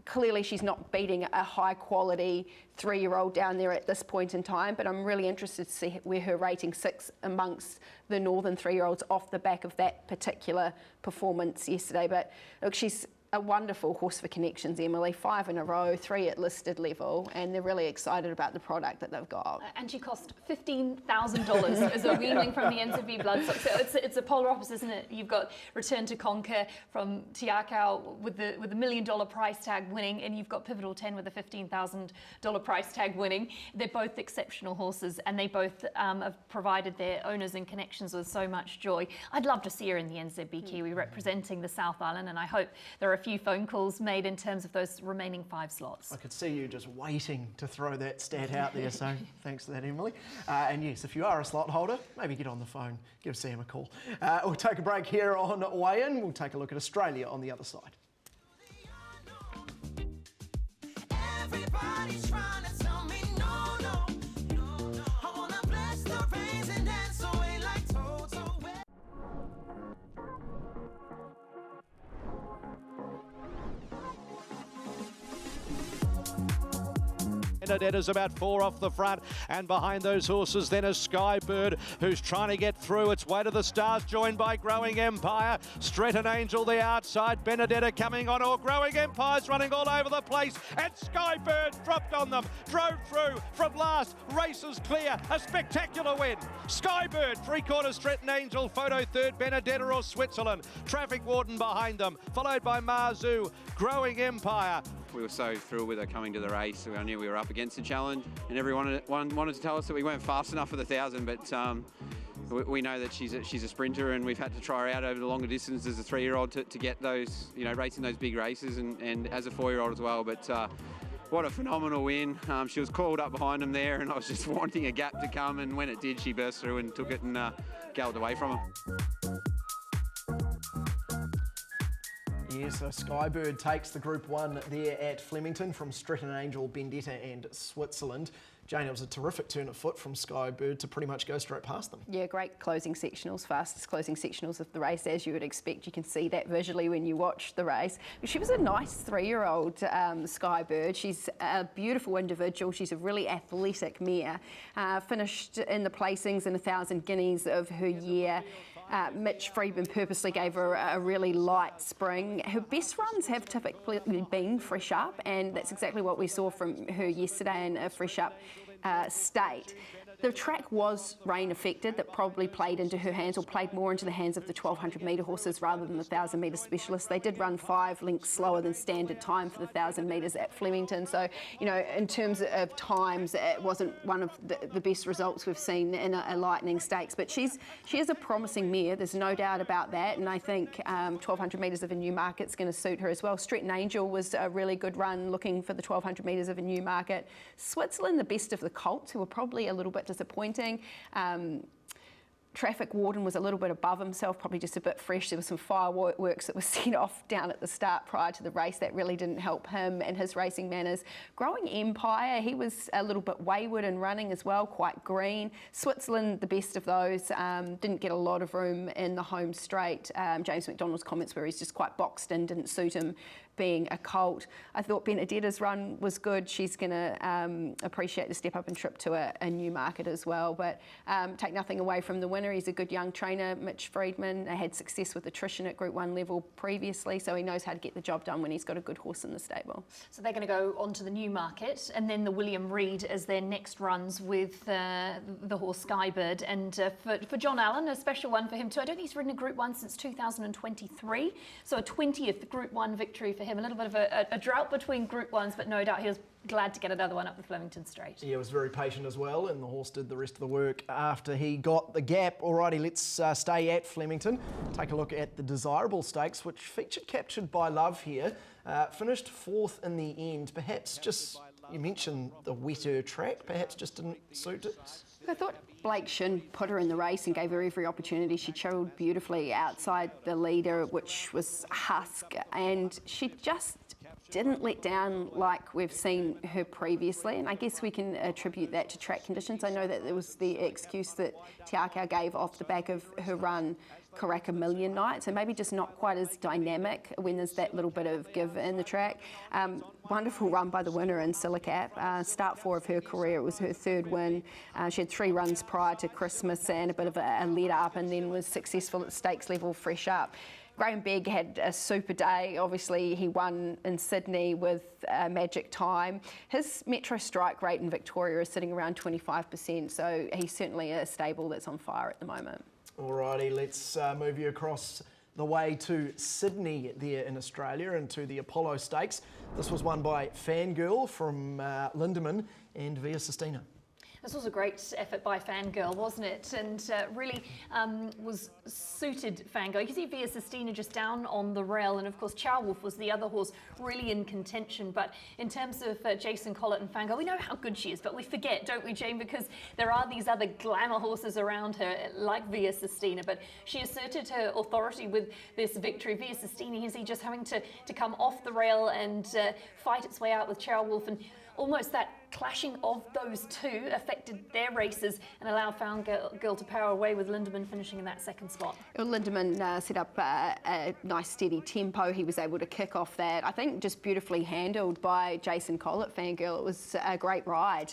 clearly she's not beating a high quality 3-year-old down there at this point in time, but I'm really interested to see where her rating sits amongst the Northern 3-year-olds off the back of that particular performance yesterday. But look, she's a wonderful horse for Connections, Emily. 5 in a row, 3 at listed level, and they're really excited about the product that they've got. And she cost $15,000 as a weanling from the NZB Bloodstock. So it's a polar opposite, isn't it? You've got Return to Conquer from Te Akau with the $1 million price tag winning, and you've got Pivotal 10 with a $15,000 price tag winning. They're both exceptional horses, and they both have provided their owners and Connections with so much joy. I'd love to see her in the NZB Kiwi representing the South Island, and I hope there are a few phone calls made in terms of those remaining 5 slots. I could see you just waiting to throw that stat out there, so thanks for that, Emily. And yes, if you are a slot holder, maybe get on the phone, give Sam a call. We'll take a break here on Weigh In. We'll take a look at Australia on the other side. Everybody's trying to tell me no, no, no, no. I wanna bless the rains and dance away like Toto. Benedetto's about 4 off the front, and behind those horses then is Skybird, who's trying to get through its way to the stars, joined by Growing Empire. Stretton Angel the outside, Benedetta coming on, or Growing Empire's running all over the place, and Skybird dropped on them, drove through from last, races clear, a spectacular win. Skybird, 3/4 Stretton Angel, photo third, Benedetta or Switzerland. Traffic Warden behind them, followed by Marzu, Growing Empire. We were so thrilled with her coming to the race. I knew we were up against a challenge, and everyone wanted to tell us that we weren't fast enough for the 1,000, but we know that she's a sprinter, and we've had to try her out over the longer distance as a 3-year-old to get those, racing those big races, and as a 4-year-old as well. But what a phenomenal win. She was called up behind them there, and I was just wanting a gap to come, and when it did, she burst through and took it and galloped away from her. Yeah, so Skybird takes the Group 1 there at Flemington from Stretton Angel, Benedetta and Switzerland. Jane, it was a terrific turn of foot from Skybird to pretty much go straight past them. Yeah, great closing sectionals, fastest closing sectionals of the race, as you would expect. You can see that visually when you watch the race. But she was a nice 3-year-old, Skybird. She's a beautiful individual. She's a really athletic mare. Finished in the placings in 1,000 guineas of her year. Mitch Freeman purposely gave her a really light spring. Her best runs have typically been fresh up, and that's exactly what we saw from her yesterday in a fresh up state. The track was rain affected, that probably played into her hands, or played more into the hands of the 1,200 metre horses rather than the 1,000 metre specialists. They did run 5 lengths slower than standard time for the 1,000 metres at Flemington. So, in terms of times, it wasn't one of the best results we've seen in a Lightning Stakes. But she is a promising mare, there's no doubt about that. And I think 1,200 metres of a Newmarket's going to suit her as well. Stretton Angel was a really good run looking for the 1,200 metres of a Newmarket. Switzerland, the best of the colts, who were probably a little bit disappointing. traffic warden was a little bit above himself, probably just a bit fresh. There was some fireworks that were set off down at the start prior to the race. That really didn't help him and his racing manners. Growing Empire, he was a little bit wayward in running as well, quite green. Switzerland, the best of those, didn't get a lot of room in the home straight. James McDonald's comments where he's just quite boxed in, didn't suit him being a colt. I thought Benedetta's run was good. She's going to appreciate the step up and trip to a new market as well. But take nothing away from the winner. He's a good young trainer, Mitch Friedman. Had success with attrition at Group 1 level previously, so he knows how to get the job done when he's got a good horse in the stable. So they're going to go on to the new market, and then the William Reid as their next runs with the horse Skybird. And for John Allen, a special one for him too. I don't think he's ridden a Group 1 since 2023, so a 20th Group 1 victory for him. A little bit of a drought between Group 1s, but no doubt he was glad to get another one up the Flemington Straight. Yeah, was very patient as well, and the horse did the rest of the work after he got the gap. Alrighty, let's stay at Flemington. Take a look at the Desirable Stakes, which featured Captured by Love here. Finished 4th in the end. Perhaps just, you mentioned the wetter track, perhaps just didn't suit it. I thought Blake Shin put her in the race and gave her every opportunity. She travelled beautifully outside the leader, which was Husk, and she just didn't let down like we've seen her previously, and I guess we can attribute that to track conditions. I know that there was the excuse that Te Akau gave off the back of her run Karaka Million night, so maybe just not quite as dynamic when there's that little bit of give in the track. Wonderful run by the winner in Silicap. Start 4 of her career, it was her 3rd win. She had 3 runs prior to Christmas and a bit of a let up, and then was successful at stakes level fresh up. Graham Begg had a super day. Obviously, he won in Sydney with Magic Time. His Metro strike rate in Victoria is sitting around 25%, so he's certainly a stable that's on fire at the moment. Alrighty, let's move you across the way to Sydney there in Australia and to the Apollo Stakes. This was won by Fangirl from Lindemann and Via Sistina. This was a great effort by Fangirl, wasn't it? And really was suited Fangirl. You can see Via Sistina just down on the rail, and of course Chow Wolf was the other horse really in contention. But in terms of Jason Collett and Fangirl, we know how good she is, but we forget, don't we, Jane? Because there are these other glamour horses around her, like Via Sistina. But she asserted her authority with this victory. Via Sistina, you see, just having to come off the rail and fight its way out with Chow Wolf, and almost that clashing of those two affected their races and allowed Fangirl to power away, with Lindemann finishing in that 2nd spot. Lindemann set up a nice steady tempo. He was able to kick off that. I think just beautifully handled by Jason Collett, Fangirl. It was a great ride.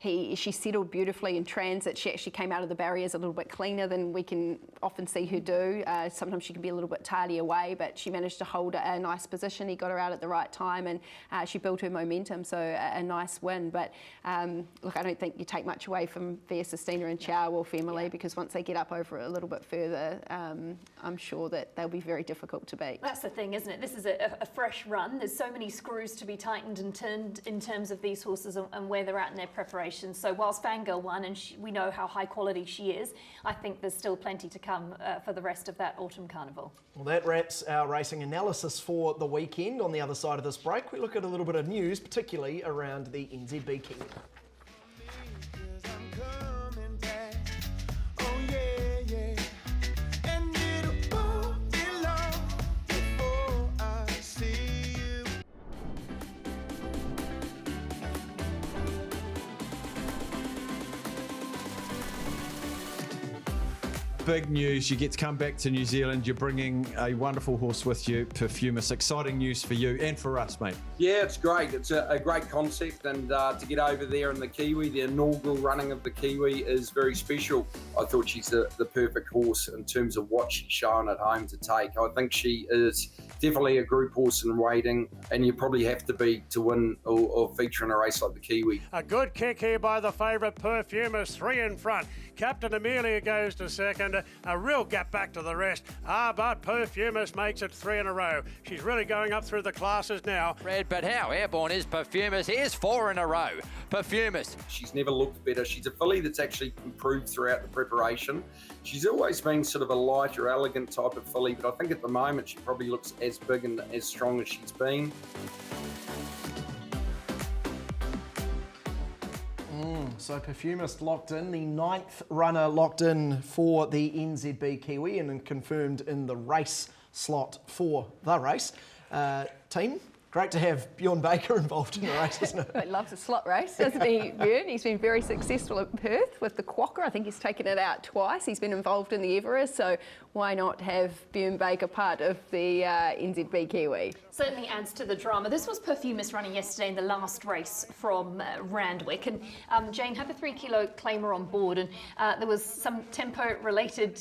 She settled beautifully in transit. She actually came out of the barriers a little bit cleaner than we can often see her do. Sometimes she can be a little bit tardy away, but she managed to hold a nice position. He got her out at the right time, and she built her momentum, so a nice win. But look, I don't think you take much away from Via Sistina and Chow Wolf, Emily, because once they get up over a little bit further, I'm sure that they'll be very difficult to beat. That's the thing, isn't it? This is a fresh run. There's so many screws to be tightened and turned in terms of these horses and where they're at in their preparation. So whilst Fangirl won, and we know how high quality she is, I think there's still plenty to come for the rest of that autumn carnival. Well, that wraps our racing analysis for the weekend. On the other side of this break, we look at a little bit of news, particularly around the NZB King. Big news, you get to come back to New Zealand. You're bringing a wonderful horse with you, Perfumus. Exciting news for you and for us, mate. Yeah, it's great. It's a great concept, and to get over there in the Kiwi, the inaugural running of the Kiwi, is very special. I thought she's the perfect horse in terms of what she's shown at home to take. I think she is definitely a group horse in waiting, and you probably have to be to win or feature in a race like the Kiwi. A good kick here by the favourite Perfumus, 3 in front. Captain Amelia goes to second. A real gap back to the rest. But Perfumus makes it 3 in a row. She's really going up through the classes now. Red, but how airborne is Perfumus? Here's 4 in a row. Perfumus. She's never looked better. She's a filly that's actually improved throughout the preparation. She's always been sort of a lighter, elegant type of filly, but I think at the moment she probably looks as big and as strong as she's been. So Perfumist locked in, the 9th runner locked in for the NZB Kiwi and confirmed in the race slot for the race. Team, great to have Bjorn Baker involved in the race, isn't it? He loves a slot race, doesn't he, Bjorn? He's been very successful at Perth with the Quokka. I think he's taken it out twice. He's been involved in the Everest, so why not have Bjorn Baker part of the NZB Kiwi? Certainly adds to the drama. This was Perfumist running yesterday in the last race from Randwick. And Jane had the 3 kilo claimer on board, and there was some tempo-related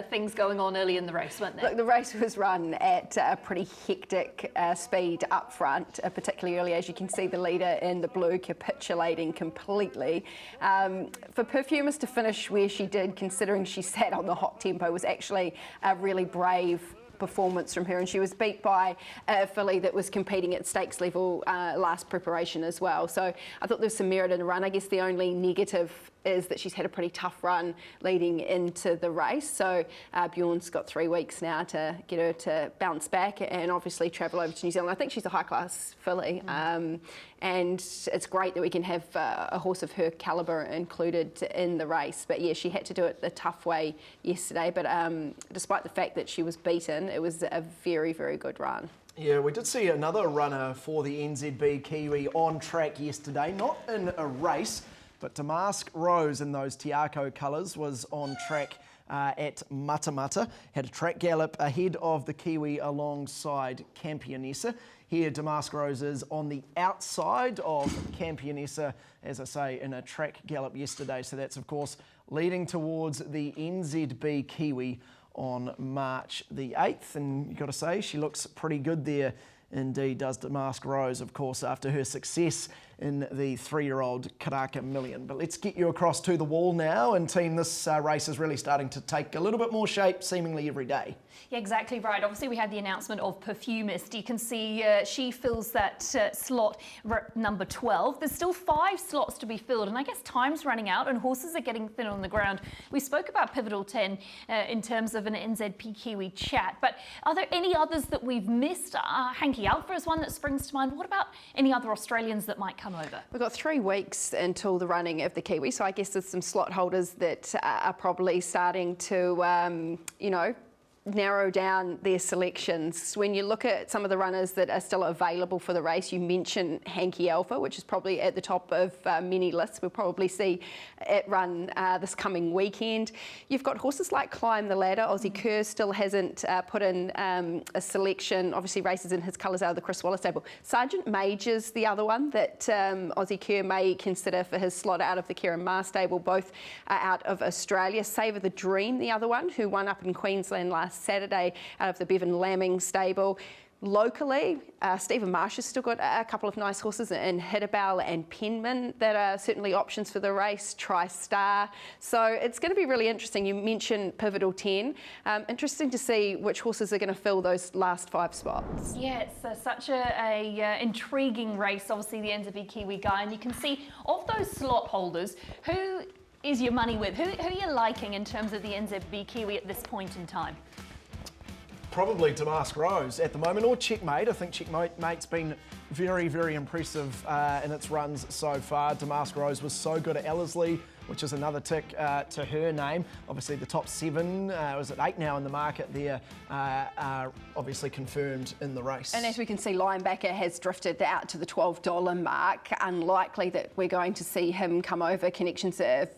things going on early in the race, weren't there? Look, the race was run at a pretty hectic speed up front, particularly early. As you can see, the leader in the blue capitulating completely. For Perfumist to finish where she did, considering she sat on the hot tempo, was actually a really brave performance from her, and she was beat by a filly that was competing at stakes level last preparation as well. So I thought there was some merit in the run. I guess the only negative is that she's had a pretty tough run leading into the race. So Bjorn's got 3 weeks now to get her to bounce back and obviously travel over to New Zealand. I think she's a high-class filly, and it's great that we can have a horse of her calibre included in the race. But yeah, she had to do it the tough way yesterday. But despite the fact that she was beaten, it was a very, very good run. Yeah, we did see another runner for the NZB Kiwi on track yesterday, not in a race, but Damask Rose in those Te Akau colours was on track at Matamata. Had a track gallop ahead of the Kiwi alongside Campionessa. Here, Damask Rose is on the outside of Campionessa, as I say, in a track gallop yesterday. So that's, of course, leading towards the NZB Kiwi on March the 8th. And you've got to say, she looks pretty good there. Indeed does Damask Rose, of course, after her success in the 3-year-old Karaka Million. But let's get you across to the wall now. And team, this race is really starting to take a little bit more shape seemingly every day. Yeah, exactly right. Obviously, we had the announcement of Perfumist. You can see she fills that slot number 12. There's still 5 slots to be filled, and I guess time's running out and horses are getting thin on the ground. We spoke about Pivotal 10 in terms of an NZP Kiwi chat, but are there any others that we've missed? Hanky Alpha is one that springs to mind. What about any other Australians that might come over? We've got 3 weeks until the running of the Kiwi, so I guess there's some slot holders that are probably starting to, narrow down their selections. When you look at some of the runners that are still available for the race, you mentioned Hanky Alpha, which is probably at the top of many lists. We'll probably see it run this coming weekend. You've got horses like Climb the Ladder. Aussie Kerr still hasn't put in a selection, obviously races in his colours out of the Chris Waller stable. Sergeant Major's the other one that Aussie Kerr may consider for his slot out of the Kieran Maher stable, both out of Australia. Savour the Dream, the other one, who won up in Queensland last Saturday out of the Bevan Lambing stable. Locally, Stephen Marsh has still got a couple of nice horses in Hitterbell and Penman that are certainly options for the race, TriStar. So it's going to be really interesting. You mentioned Pivotal 10. Interesting to see which horses are going to fill those last 5 spots. Yeah, it's such a intriguing race, obviously the NZB Kiwi guy, and you can see of those slot holders, who is your money with? Who are you liking in terms of the NZB Kiwi at this point in time? Probably Damask Rose at the moment, or Checkmate. I think Checkmate's been very, very impressive in its runs so far. Damask Rose was so good at Ellerslie, which is another tick to her name. Obviously the top 7, was at 8 now in the market there, are obviously confirmed in the race. And as we can see, Linebacker has drifted out to the $12 mark. Unlikely that we're going to see him come over. Connections have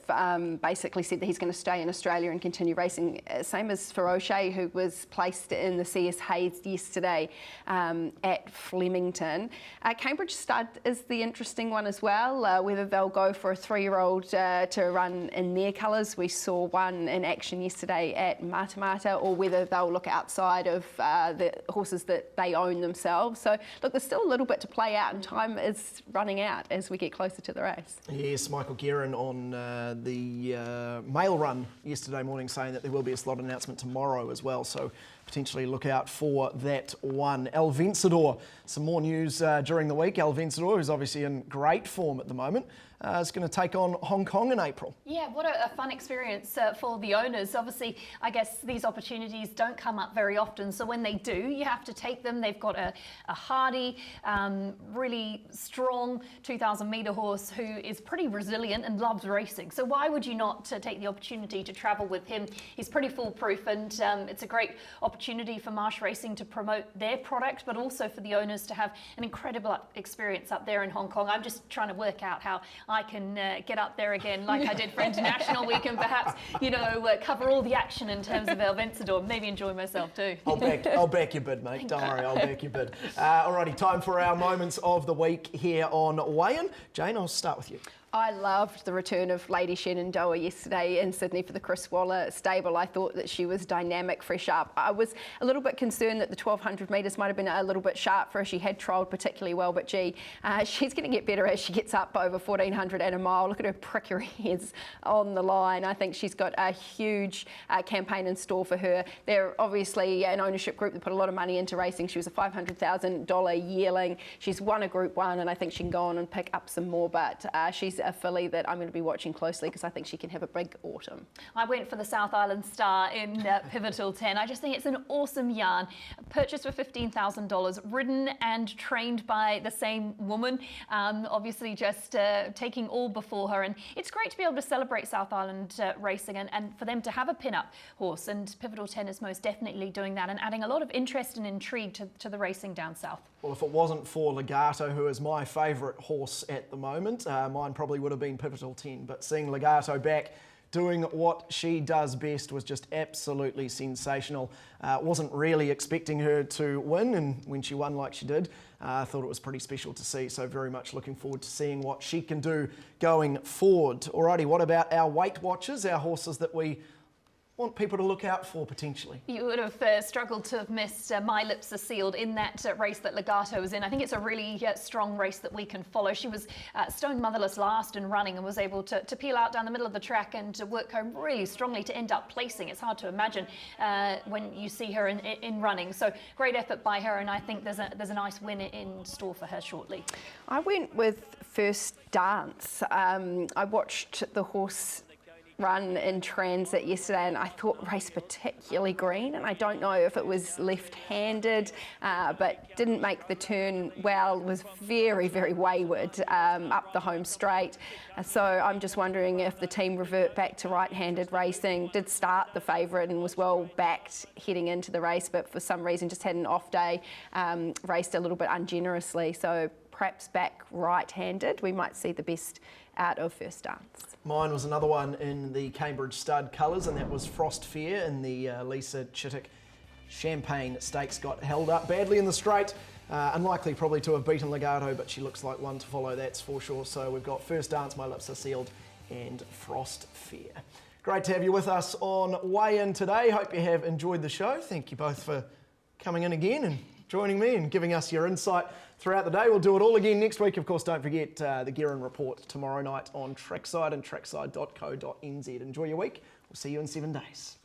basically said that he's going to stay in Australia and continue racing. Same as Feroce, who was placed in the CS Hayes yesterday at Flemington. Cambridge Stud is the interesting one as well, whether they'll go for a 3-year-old to run in their colours. We saw one in action yesterday at Matamata, or whether they'll look outside of the horses that they own themselves. So look, there's still a little bit to play out and time is running out as we get closer to the race. Yes, Michael Guerin on the mail run yesterday morning saying that there will be a slot announcement tomorrow as well, so potentially look out for that one. El Vencedor, some more news during the week. El Vencedor, who's obviously in great form at the moment, is going to take on Hong Kong in April. Yeah, what a fun experience for the owners. Obviously, I guess these opportunities don't come up very often, so when they do, you have to take them. They've got a hardy, really strong 2,000-metre horse who is pretty resilient and loves racing. So why would you not take the opportunity to travel with him? He's pretty foolproof, and it's a great opportunity for Marsh Racing to promote their product, but also for the owners to have an incredible experience up there in Hong Kong. I'm just trying to work out how I can get up there again like I did for International Week, and perhaps, you know, cover all the action in terms of El Vencedor, maybe enjoy myself too. I'll back your bid, mate. Don't worry, I'll back your bid. Alrighty, time for our moments of the week here on Weigh-In. Jane, I'll start with you. I loved the return of Lady Shenandoah yesterday in Sydney for the Chris Waller stable. I thought that she was dynamic, fresh up. I was a little bit concerned that the 1,200 metres might have been a little bit sharp for her. She had trialled particularly well, but gee, she's going to get better as she gets up over 1,400 and a mile. Look at her prickly heads on the line. I think she's got a huge campaign in store for her. They're obviously an ownership group that put a lot of money into racing. She was a $500,000 yearling. She's won a Group 1, and I think she can go on and pick up some more, but she's a filly that I'm going to be watching closely because I think she can have a big autumn. I went for the South Island Star in Pivotal 10. I just think it's an awesome yarn. Purchased for $15,000, ridden and trained by the same woman. Obviously just taking all before her, and it's great to be able to celebrate South Island racing and for them to have a pin-up horse, and Pivotal 10 is most definitely doing that and adding a lot of interest and intrigue to the racing down south. Well, if it wasn't for Legato, who is my favourite horse at the moment, mine probably would have been Pivotal 10, but seeing Legato back doing what she does best was just absolutely sensational. Wasn't really expecting her to win, and when she won like she did, I thought it was pretty special to see, so very much looking forward to seeing what she can do going forward. Alrighty, what about our Weight Watchers, our horses that we want people to look out for potentially? You would have struggled to have missed My Lips Are Sealed in that race that Legato was in. I think it's a really strong race that we can follow. She was stone motherless last and running and was able to peel out down the middle of the track and to work home really strongly to end up placing. It's hard to imagine when you see her in running. So great effort by her, and I think there's a nice win in store for her shortly. I went with First Dance. I watched the horse run in transit yesterday, and I thought the race particularly green, and I don't know if it was left-handed, but didn't make the turn well, was very, very wayward up the home straight. So I'm just wondering if the team revert back to right-handed racing. Did start the favourite and was well backed heading into the race, but for some reason just had an off day, raced a little bit ungenerously. So perhaps back right-handed, we might see the best out of First Dance. Mine was another one in the Cambridge Stud colours, and that was Frost Fair in the Lisa Chittick Champagne Stakes. Got held up badly in the straight. Unlikely probably to have beaten Legato, but she looks like one to follow, that's for sure. So we've got First Dance, My Lips Are Sealed, and Frost Fair. Great to have you with us on Weigh-In today. Hope you have enjoyed the show. Thank you both for coming in again and joining me and giving us your insight throughout the day. We'll do it all again next week. Of course, don't forget the Gearin Report tomorrow night on Trackside and trackside.co.nz. Enjoy your week. We'll see you in 7 days.